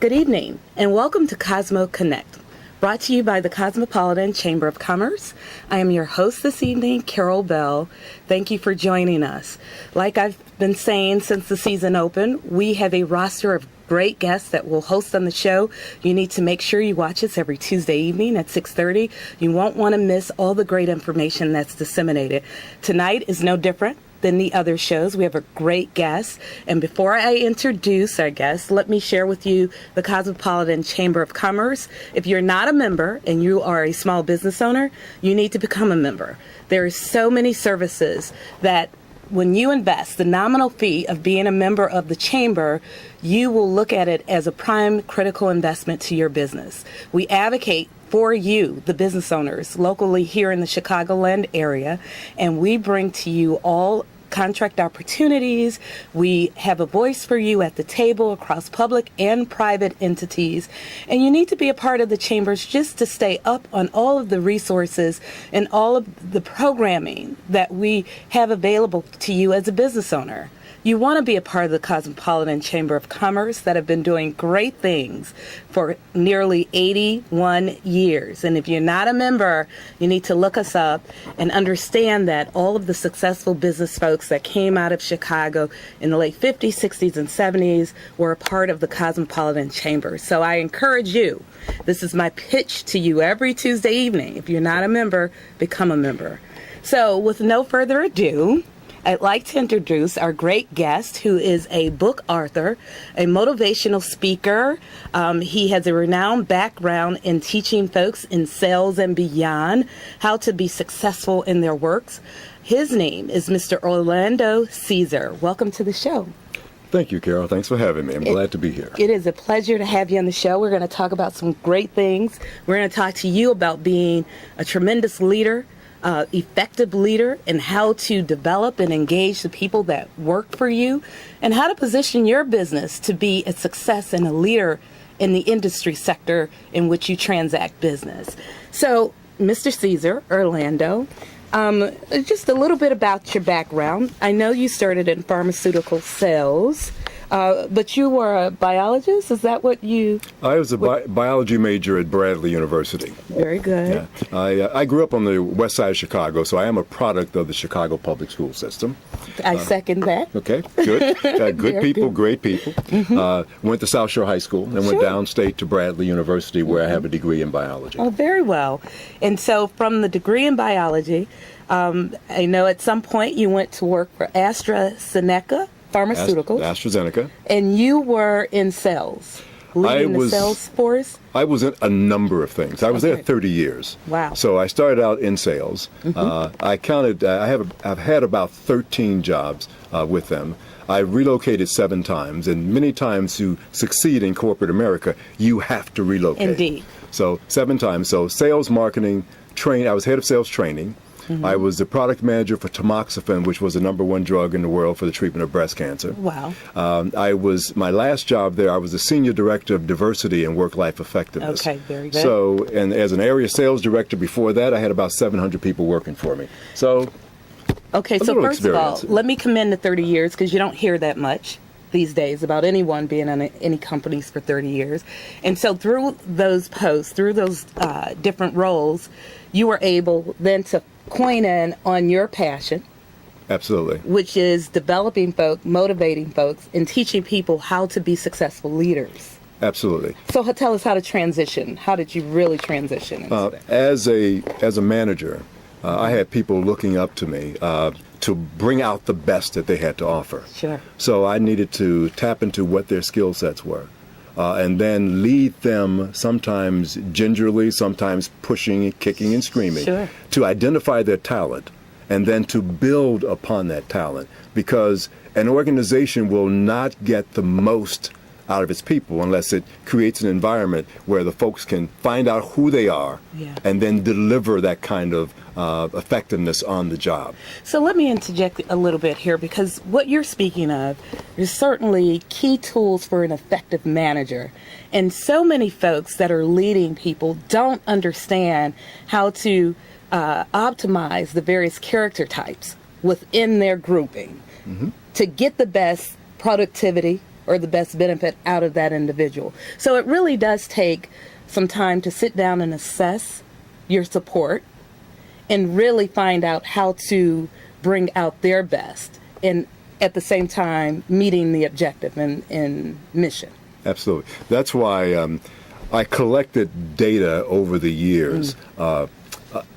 Good evening, and welcome to Cosmo Connect, brought to you by the Cosmopolitan Chamber of Commerce. I am your host this evening, Carol Bell. Thank you for joining us. Like I've been saying since the season opened, we have a roster of great guests that will host on the show. You need to make sure you watch us every Tuesday evening at 6:30. You won't want to miss all the great information that's disseminated. Tonight is no different than the other shows. We have a great guest. And before I introduce our guest, let me share with you the Cosmopolitan Chamber of Commerce. If you're not a member and you are a small business owner, you need to become a member. There are so many services that when you invest the nominal fee of being a member of the chamber, you will look at it as a prime critical investment to your business. We advocate for you, the business owners, locally here in the Chicagoland area, and we bring to you all contract opportunities. We have a voice for you at the table across public and private entities. And you need to be a part of the chambers just to stay up on all of the resources and all of the programming that we have available to you as a business owner. You want to be a part of the Cosmopolitan Chamber of Commerce that have been doing great things for nearly 81 years. And if you're not a member, you need to look us up and understand that all of the successful business folks that came out of Chicago in the late 50s, 60s, and 70s were a part of the Cosmopolitan Chamber. So I encourage you, this is my pitch to you every Tuesday evening. If you're not a member, become a member. So with no further ado, I'd like to introduce our great guest, who is a book author, a motivational speaker. He has a renowned background in teaching folks in sales and beyond how to be successful in their works. His name is Mr. Orlando Caesar. Welcome to the show. Thank you, Carol. Thanks for having me. I'm glad to be here. It is a pleasure to have you on the show. We're going to talk about some great things. We're going to talk to you about being a tremendous leader, effective leader, and how to develop and engage the people that work for you, and how to position your business to be a success and a leader in the industry sector in which you transact business. So, Mr. Caesar, Orlando, just a little bit about your background. I know you started in pharmaceutical sales, but you were a biologist? Is that what you... I was a biology major at Bradley University. Very good. Yeah. I grew up on the west side of Chicago, so I am a product of the Chicago public school system. I second that. Okay, good. Good people, good. Great people. Went to South Shore High School and went downstate to Bradley University, where I have a degree in biology. Oh, very well. And so from the degree in biology, I know at some point you went to work for AstraZeneca Pharmaceuticals. AstraZeneca. And you were in sales, leading the sales force? I was in a number of things. I was there 30 years. Wow. So I started out in sales. I counted, I've had about 13 jobs with them. I relocated 7 times, and many times to succeed in corporate America, you have to relocate. Indeed. So 7 times. So sales, marketing, I was head of sales training. I was the product manager for tamoxifen, which was the #1 drug in the world for the treatment of breast cancer. Wow. My last job there, I was the senior director of diversity and work-life effectiveness. Okay, very good. So, and as an area sales director before that, I had about 700 people working for me. So, okay, so first of all, let me commend the 30 years, because you don't hear that much these days about anyone being in any companies for 30 years. And so through those posts, through those different roles, you were able then to coin in on your passion. Absolutely. Which is developing folks, motivating folks, and teaching people how to be successful leaders. Absolutely. So tell us how to transition. How did you really transition into that? As a manager, I had people looking up to me to bring out the best that they had to offer. Sure. So I needed to tap into what their skill sets were. And then lead them, sometimes gingerly, sometimes pushing, kicking, and screaming, to identify their talent, and then to build upon that talent. Because an organization will not get the most out of its people unless it creates an environment where the folks can find out who they are and then deliver that kind of effectiveness on the job. So let me interject a little bit here, because what you're speaking of is certainly key tools for an effective manager. And so many folks that are leading people don't understand how to optimize the various character types within their grouping to get the best productivity, or the best benefit out of that individual. So it really does take some time to sit down and assess your support and really find out how to bring out their best, and at the same time meeting the objective and mission. Absolutely. That's why I collected data over the years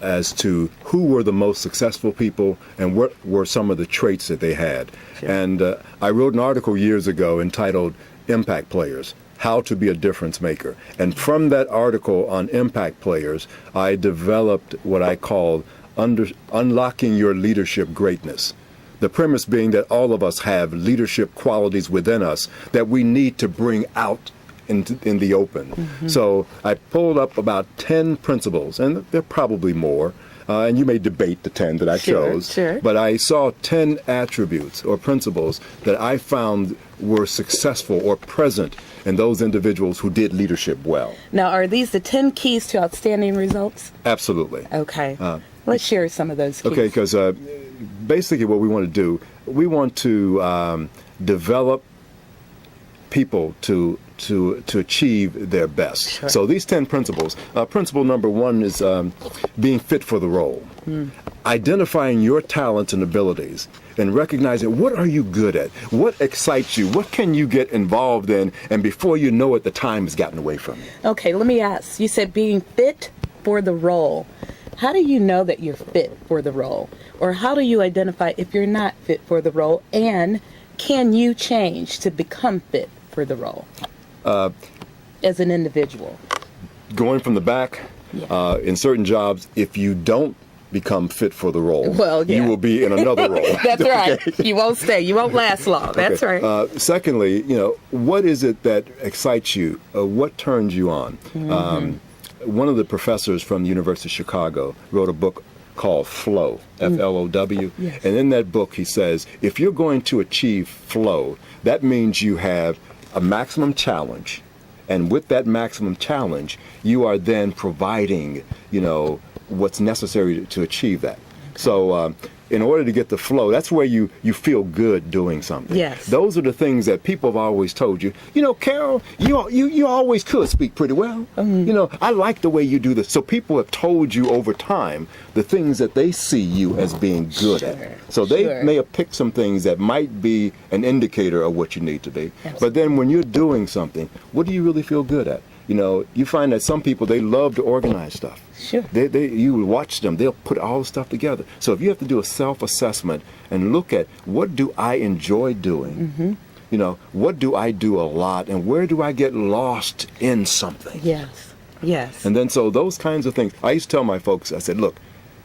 as to who were the most successful people and what were some of the traits that they had. Sure. And I wrote an article years ago entitled Impact Players: How to Be a Difference Maker. And from that article on impact players, I developed what I called unlocking your leadership greatness. The premise being that all of us have leadership qualities within us that we need to bring out in the open. Mm-hmm. So I pulled up about 10 principles, and there are probably more, and you may debate the 10 that I chose, sure. But I saw 10 attributes or principles that I found were successful or present in those individuals who did leadership well. Now, are these the 10 keys to outstanding results? Absolutely. Okay. Let's share some of those keys. Okay, because basically what we want to do, we want to develop people to achieve their best. Sure. So these 10 principles. Principle number 1 is being fit for the role. Identifying your talents and abilities and recognizing what are you good at, what excites you, what can you get involved in, and before you know it, the time has gotten away from you. Okay, let me ask. You said being fit for the role. How do you know that you're fit for the role? Or how do you identify if you're not fit for the role? And can you change to become fit for the role as an individual? Going from the back, in certain jobs, if you don't become fit for the role, you will be in another role. That's right. You won't stay. You won't last long. That's right. Secondly, what is it that excites you? What turns you on? Mm-hmm. One of the professors from the University of Chicago wrote a book called Flow, F-L-O-W. Yes. And in that book, he says, if you're going to achieve flow, that means you have a maximum challenge. And with that maximum challenge, you are then providing, what's necessary to achieve that. Okay. So in order to get the flow, that's where you feel good doing something. Yes. Those are the things that people have always told you. Carol, you always could speak pretty well. Mm-hmm. I like the way you do this. So people have told you over time the things that they see you as being good at. So they may have picked some things that might be an indicator of what you need to be. Absolutely. But then when you're doing something, what do you really feel good at? You find that some people, they love to organize stuff. Sure. You watch them, they'll put all the stuff together. So if you have to do a self-assessment and look at what do I enjoy doing, what do I do a lot, and where do I get lost in something? Yes. And then so those kinds of things, I used to tell my folks, I said, look,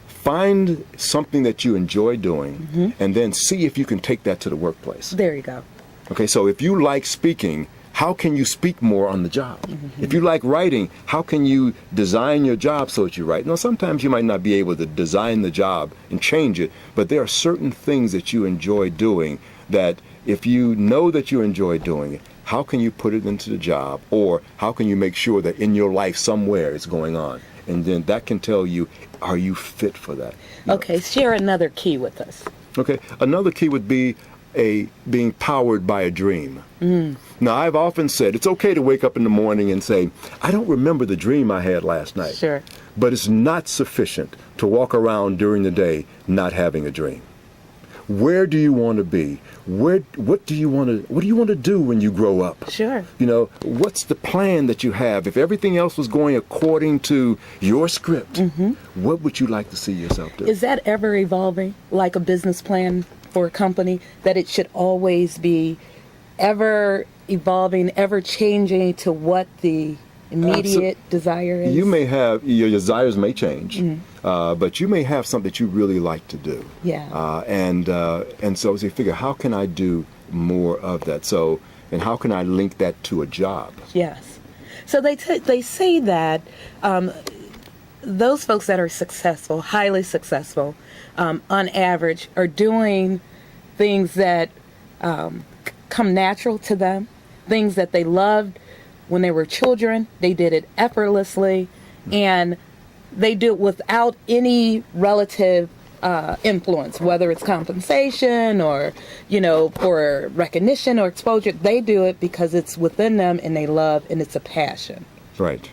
find something that you enjoy doing, and then see if you can take that to the workplace. There you go. Okay, so if you like speaking, how can you speak more on the job? Mm-hmm. If you like writing, how can you design your job so that you write? Now, sometimes you might not be able to design the job and change it, but there are certain things that you enjoy doing that if you know that you enjoy doing it, how can you put it into the job? Or how can you make sure that in your life somewhere it's going on? And then that can tell you, are you fit for that? Okay, share another key with us. Okay, another key would be being powered by a dream. Now, I've often said it's okay to wake up in the morning and say, I don't remember the dream I had last night. Sure. But it's not sufficient to walk around during the day not having a dream. Where do you want to be? What do you want to do when you grow up? Sure. What's the plan that you have? If everything else was going according to your script, what would you like to see yourself do? Is that ever evolving, like a business plan for a company, that it should always be ever evolving, ever changing to what the immediate desire is? You may have, your desires may change, but you may have something that you really like to do. Yeah. And so as you figure, how can I do more of that? So, and how can I link that to a job? Yes. So they say that those folks that are successful, highly successful, on average, are doing things that come natural to them, things that they loved when they were children. They did it effortlessly, and they do it without any relative influence, whether it's compensation or, for recognition or exposure. They do it because it's within them and they love and it's a passion. Right.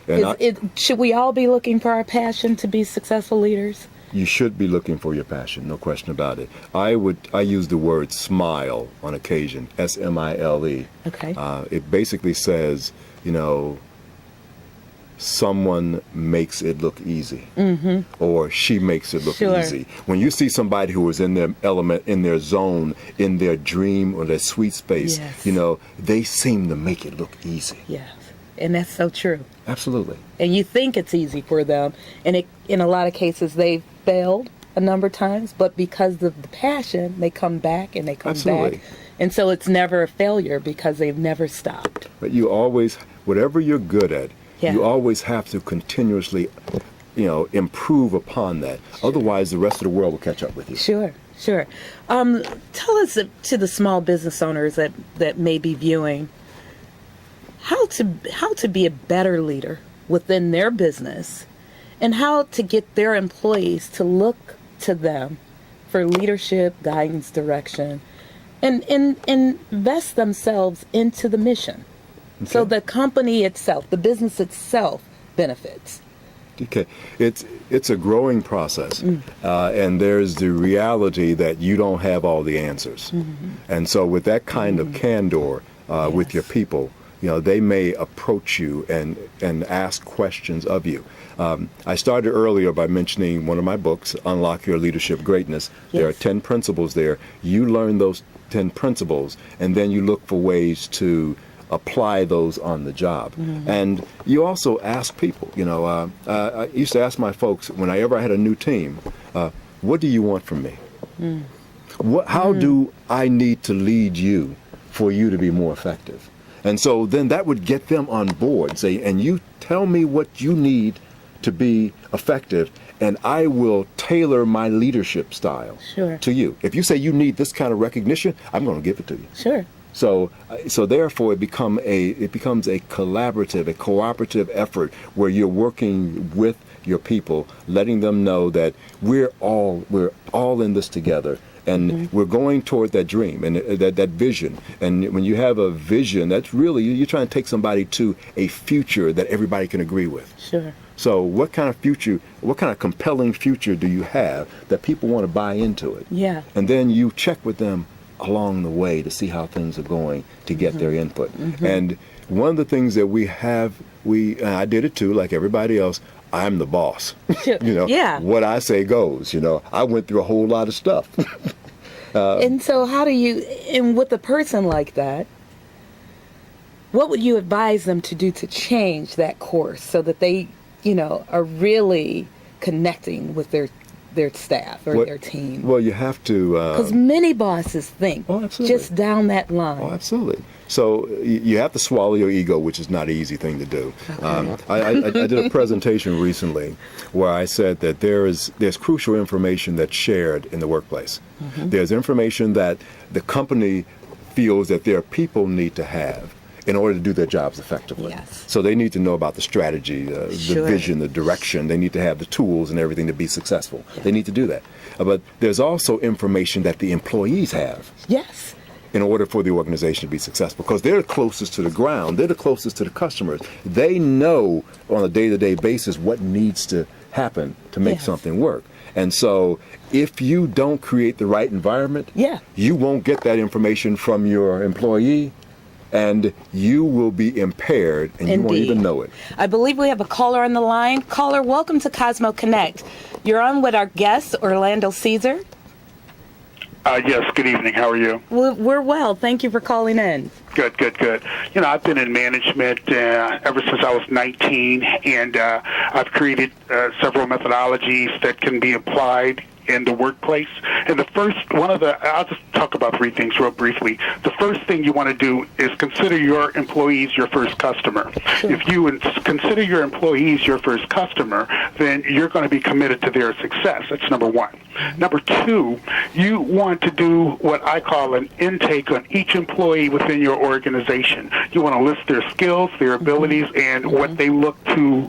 And Should we all be looking for our passion to be successful leaders? You should be looking for your passion, no question about it. I use the word smile on occasion, SMILE. Okay. It basically says, someone makes it look easy, or she makes it look easy. When you see somebody who is in their element, in their zone, in their dream or their sweet space, they seem to make it look easy. Yes, and that's so true. Absolutely. And you think it's easy for them, and in a lot of cases they've failed a number of times, but because of the passion, they come back and they come back. And so it's never a failure because they've never stopped. But you always, whatever you're good at, you always have to continuously, improve upon that. Sure. Otherwise, the rest of the world will catch up with you. Sure. Tell us, to the small business owners that may be viewing, how to be a better leader within their business, and how to get their employees to look to them for leadership, guidance, direction, and invest themselves into the mission. Okay. So the company itself, the business itself, benefits. Okay, it's a growing process, and there's the reality that you don't have all the answers, and so with that kind of candor with your people, they may approach you and ask questions of you. I started earlier by mentioning one of my books, Unlock Your Leadership Greatness. Yes. There are 10 principles there. You learn those 10 principles, and then you look for ways to apply those on the job. And you also ask people, I used to ask my folks whenever I had a new team, what do you want from me? How do I need to lead you for you to be more effective? And so then that would get them on board, say, and you tell me what you need to be effective, and I will tailor my leadership style to you. If you say you need this kind of recognition, I'm going to give it to you. Sure. So therefore it becomes a collaborative, a cooperative effort where you're working with your people, letting them know that we're all in this together, and we're going toward that dream and that vision. And when you have a vision, that's really, you're trying to take somebody to a future that everybody can agree with. Sure. So what kind of compelling future do you have that people want to buy into it? Yeah. And then you check with them along the way to see how things are going, to get their input. And one of the things that I did it too, like everybody else, I'm the boss. What I say goes. I went through a whole lot of stuff. And so and with a person like that, what would you advise them to do to change that course so that they, are really connecting with their staff or their team? Well, you have to... Because many bosses think just down that line. Oh, absolutely. So you have to swallow your ego, which is not an easy thing to do. Okay. I did a presentation recently where I said that there's crucial information that's shared in the workplace. There's information that the company feels that their people need to have in order to do their jobs effectively. Yes. So they need to know about the strategy, the vision, the direction. They need to have the tools and everything to be successful. Yeah. They need to do that. But there's also information that the employees have. Yes. In order for the organization to be successful, because they're the closest to the ground, they're the closest to the customers. They know on a day-to-day basis what needs to happen to make something work. And so if you don't create the right environment, you won't get that information from your employee, and you will be impaired, and you won't even know it. I believe we have a caller on the line. Caller, welcome to Cosmo Connect. You're on with our guest, Orlando Caesar. Yes, good evening. How are you? We're well. Thank you for calling in. Good. I've been in management ever since I was 19, and I've created several methodologies that can be applied in the workplace. And I'll just talk about three things real briefly. The first thing you want to do is consider your employees your first customer. Sure. If you consider your employees your first customer, then you're going to be committed to their success. That's number one. Number two, you want to do what I call an intake on each employee within your organization. You want to list their skills, their abilities, and what they look to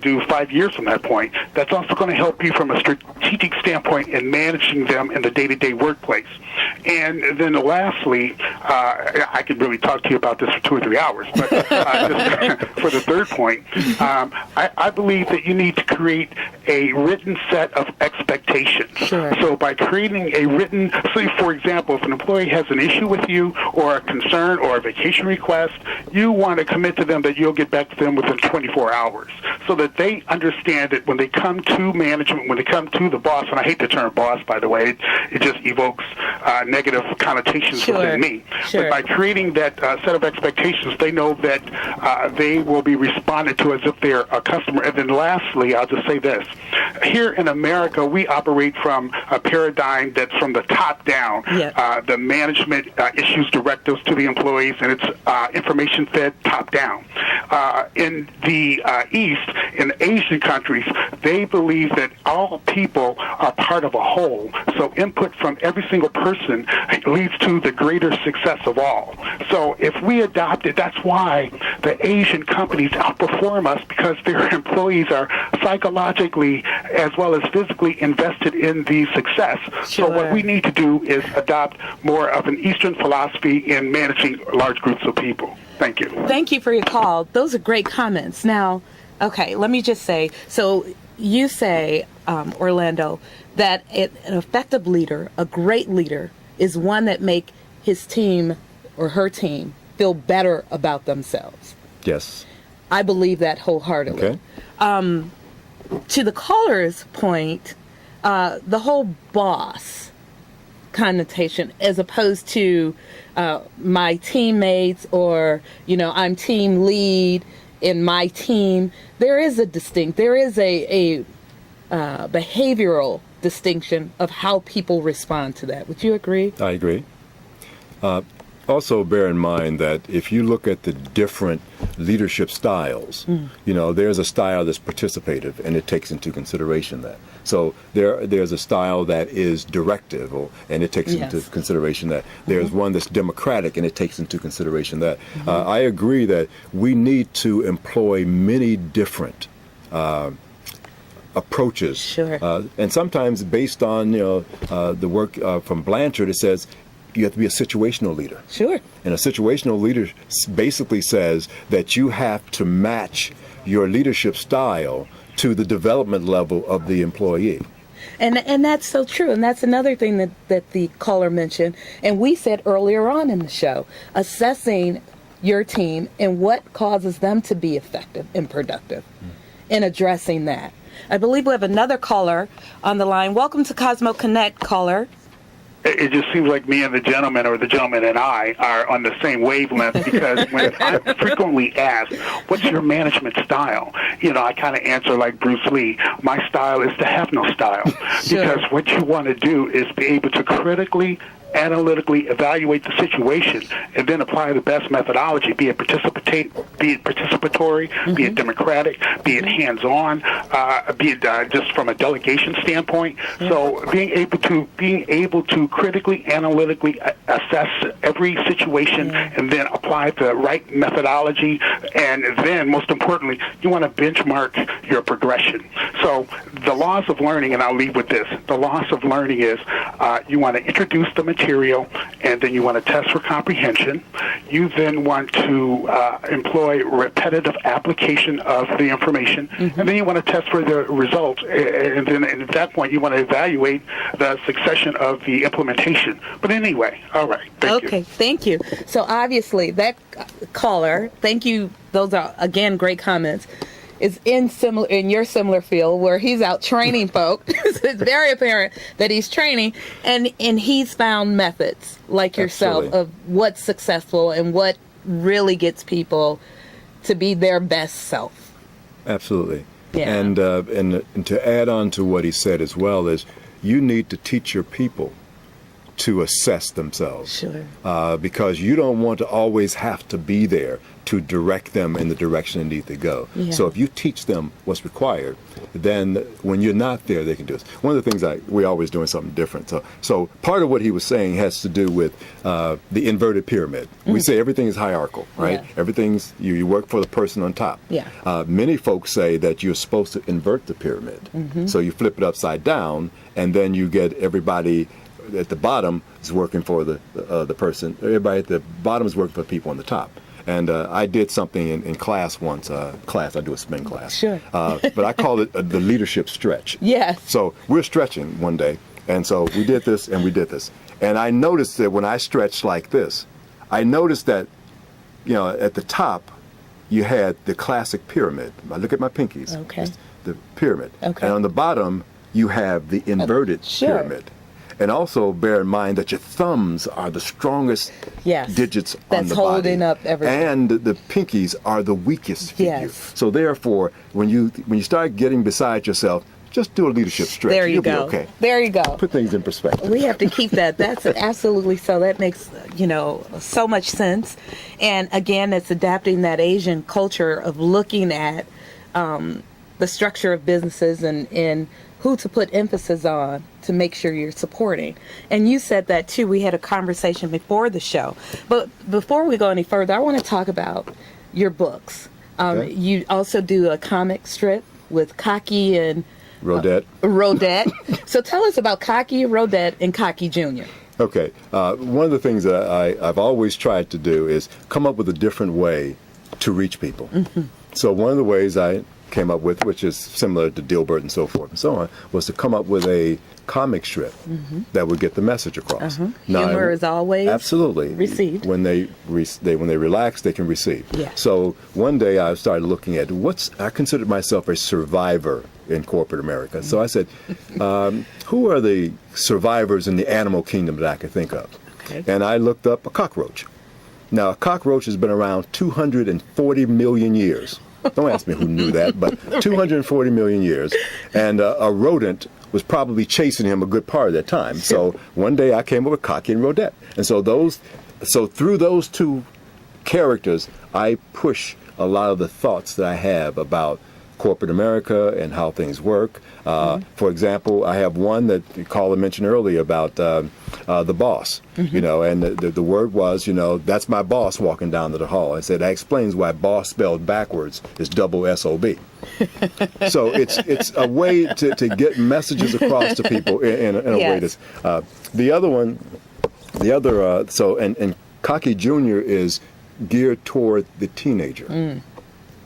do 5 years from that point. That's also going to help you from a strategic standpoint standpoint in managing them in the day-to-day workplace. And then lastly, I could really talk to you about this for 2 or 3 hours, but just for the third point, I believe that you need to create a written set of expectations. Sure. So by creating a written, say for example, if an employee has an issue with you or a concern or a vacation request, you want to commit to them that you'll get back to them within 24 hours so that they understand that when they come to management, when they come to the boss, and I hate the term boss, by the way, it just evokes negative connotations within me. Sure. But by creating that set of expectations, they know that they will be responded to as if they're a customer. And then lastly, I'll just say this. Here in America, we operate from a paradigm that's from the top down. Yep. The management issues directives to the employees, and it's information fed top down. In the East, in Asian countries, they believe that all people are part of a whole. So input from every single person leads to the greater success of all. So if we adopt it, that's why the Asian companies outperform us, because their employees are psychologically as well as physically invested in the success. Sure. So what we need to do is adopt more of an Eastern philosophy in managing large groups of people. Thank you. Thank you for your call. Those are great comments. Now, okay, let me just say, so you say, Orlando, that an effective leader, a great leader, is one that make his team or her team feel better about themselves. Yes. I believe that wholeheartedly. Okay. To the caller's point, the whole boss connotation as opposed to my teammates or, I'm team lead in my team, there is a behavioral distinction of how people respond to that. Would you agree? I agree. Also, bear in mind that if you look at the different leadership styles, there's a style that's participative, and it takes into consideration that. So there's a style that is directive, and it takes into consideration that. There's one that's democratic, and it takes into consideration that. I agree that we need to employ many different approaches. Sure. And sometimes based on the work from Blanchard, it says you have to be a situational leader. Sure. And a situational leader basically says that you have to match your leadership style to the development level of the employee. And that's so true. And that's another thing that the caller mentioned. And we said earlier on in the show, assessing your team and what causes them to be effective and productive in addressing that. I believe we have another caller on the line. Welcome to Cosmo Connect, caller. It just seems like me and the gentleman, or the gentleman and I, are on the same wavelength, because when I'm frequently asked, what's your management style? I kind of answer like Bruce Lee. My style is to have no style. Sure. Because what you want to do is be able to critically, analytically evaluate the situation and then apply the best methodology, be it participatory, be it democratic, be it hands-on, be it just from a delegation standpoint. So being able to critically, analytically assess every situation and then apply the right methodology, and then most importantly, you want to benchmark your progression. So the laws of learning, and I'll leave with this, the laws of learning is you want to introduce the material, and then you want to test for comprehension. You then want to employ repetitive application of the information, and then you want to test for the results. And then at that point, you want to evaluate the succession of the implementation. But anyway, all right. Thank you. Okay, thank you. So obviously, that caller, thank you. Those are, again, great comments. Is in your similar field where he's out training folk. It's very apparent that he's training, and he's found methods like yourself of what's successful and what really gets people to be their best self. Absolutely. Yeah. And to add on to what he said as well is, you need to teach your people to assess themselves. Sure. Because you don't want to always have to be there to direct them in the direction they need to go. Yeah. So if you teach them what's required, then when you're not there, they can do it. One of the things we're always doing something different. So part of what he was saying has to do with the inverted pyramid. We say everything is hierarchical, right? Yeah. Everything's, you work for the person on top. Yeah. Many folks say that you're supposed to invert the pyramid. So you flip it upside down, and then you get everybody at the bottom is working for the person. Everybody at the bottom is working for people on the top. And I did something in class once. I do a spin class. Sure. But I called it the leadership stretch. Yes. So we're stretching one day, and so we did this and we did this. And I noticed that when I stretched like this, I noticed that, at the top, you had the classic pyramid. I look at my pinkies. Okay. It's the pyramid. Okay. And on the bottom, you have the inverted sure. pyramid. And also bear in mind that your thumbs are the strongest Yes. digits on That's the body. holding up everything. And the pinkies are the weakest figure. Yes. So therefore, when you start getting beside yourself, just do a leadership stretch. There you You'll go. Be okay. There you go. Put things in perspective. We have to keep that. That's absolutely so. That makes, so much sense. And again, it's adapting that Asian culture of looking at the structure of businesses and who to put emphasis on to make sure you're supporting. And you said that too. We had a conversation before the show. But before we go any further, I want to talk about your books. Okay. You also do a comic strip with Cocky and Rodette. Rodette. So tell us about Cocky, Rodette, and Cocky Jr. Okay. One of the things that I've always tried to do is come up with a different way to reach people. So one of the ways I came up with, which is similar to Dilbert and so forth and so on, was to come up with a comic strip that would get the message across. Humor is always absolutely received. When they relax, they can receive. Yeah. So one day I started looking at I considered myself a survivor in corporate America. So I said, who are the survivors in the animal kingdom that I could think of? Okay. And I looked up a cockroach. Now, a cockroach has been around 240 million years. Don't ask me who knew that, but 240 million years. And a rodent was probably chasing him a good part of that time. So one day I came up with Cocky and Rodette. And so through those two characters, I push a lot of the thoughts that I have about corporate America and how things work. For example, I have one that Colin mentioned earlier about the boss, and the word was, that's my boss walking down to the hall. I said, that explains why boss spelled backwards is double S-O-B. So it's a way to get messages across to people in a way that's, and Cocky Jr. is geared toward the teenager.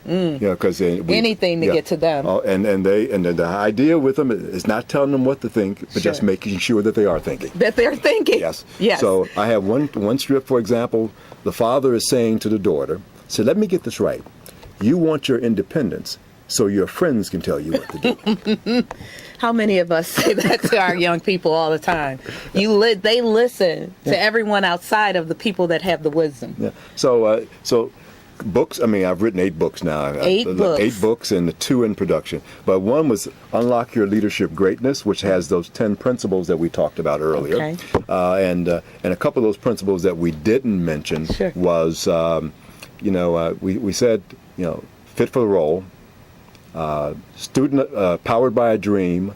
Because anything to get to them. And the idea with them is not telling them what to think, but just making sure that they are thinking. That they're thinking. Yes. Yes. So I have one strip, for example. The father is saying to the daughter, "So let me get this right. You want your independence, so your friends can tell you what to do." How many of us say that to our young people all the time? They listen to everyone outside of the people that have the wisdom. Yeah. So books, I've written 8 books now. 8 books. 8 books and 2 in production. But one was Unlock Your Leadership Greatness, which has those 10 principles that we talked about earlier. Okay. And a couple of those principles that we didn't mention was, we said, fit for the role, student, powered by a dream,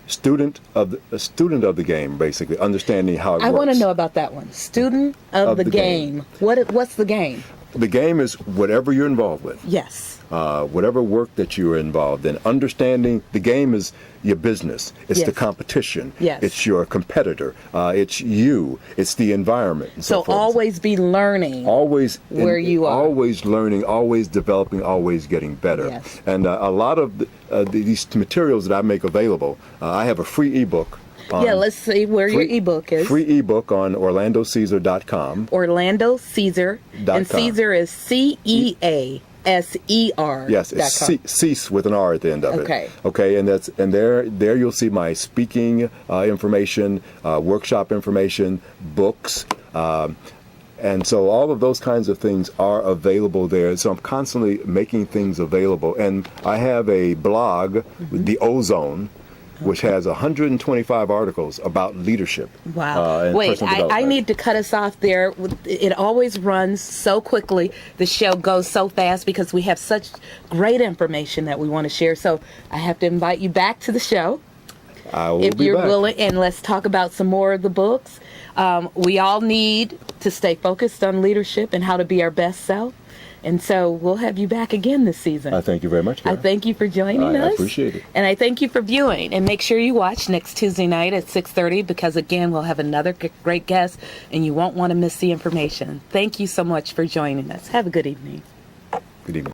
student of the game, basically understanding how it works. I want to know about that one. Student of the game. What's the game? The game is whatever you're involved with. Yes. Whatever work that you're involved in. Understanding the game is your business. It's the competition. Yes. It's your competitor. It's you. It's the environment. And so forth. Always be learning. Always where you are. Always learning. Always developing. Always getting better. Yes. And a lot of these materials that I make available, I have a free ebook. Let's see where your ebook is. Free ebook on OrlandoCaesar.com. Orlando Caesar. And Caesar is CEASER. Yes, it's cease with an R at the end of it. Okay. Okay, and there you'll see my speaking information, workshop information, books. And so all of those kinds of things are available there. So I'm constantly making things available. And I have a blog, The Ozone, which has 125 articles about leadership. Wow. And Wait, personal I development. need to cut us off there. It always runs so quickly. The show goes so fast because we have such great information that we want to share. So I have to invite you back to the show. I will If be you're back. willing, and let's talk about some more of the books. We all need to stay focused on leadership and how to be our best self. And so we'll have you back again this season. I thank you very much, I Karen. thank you for joining us. I appreciate it. And I thank you for viewing. And make sure you watch next Tuesday night at 6:30 because, again, we'll have another great guest and you won't want to miss the information. Thank you so much for joining us. Have a good evening. Good evening.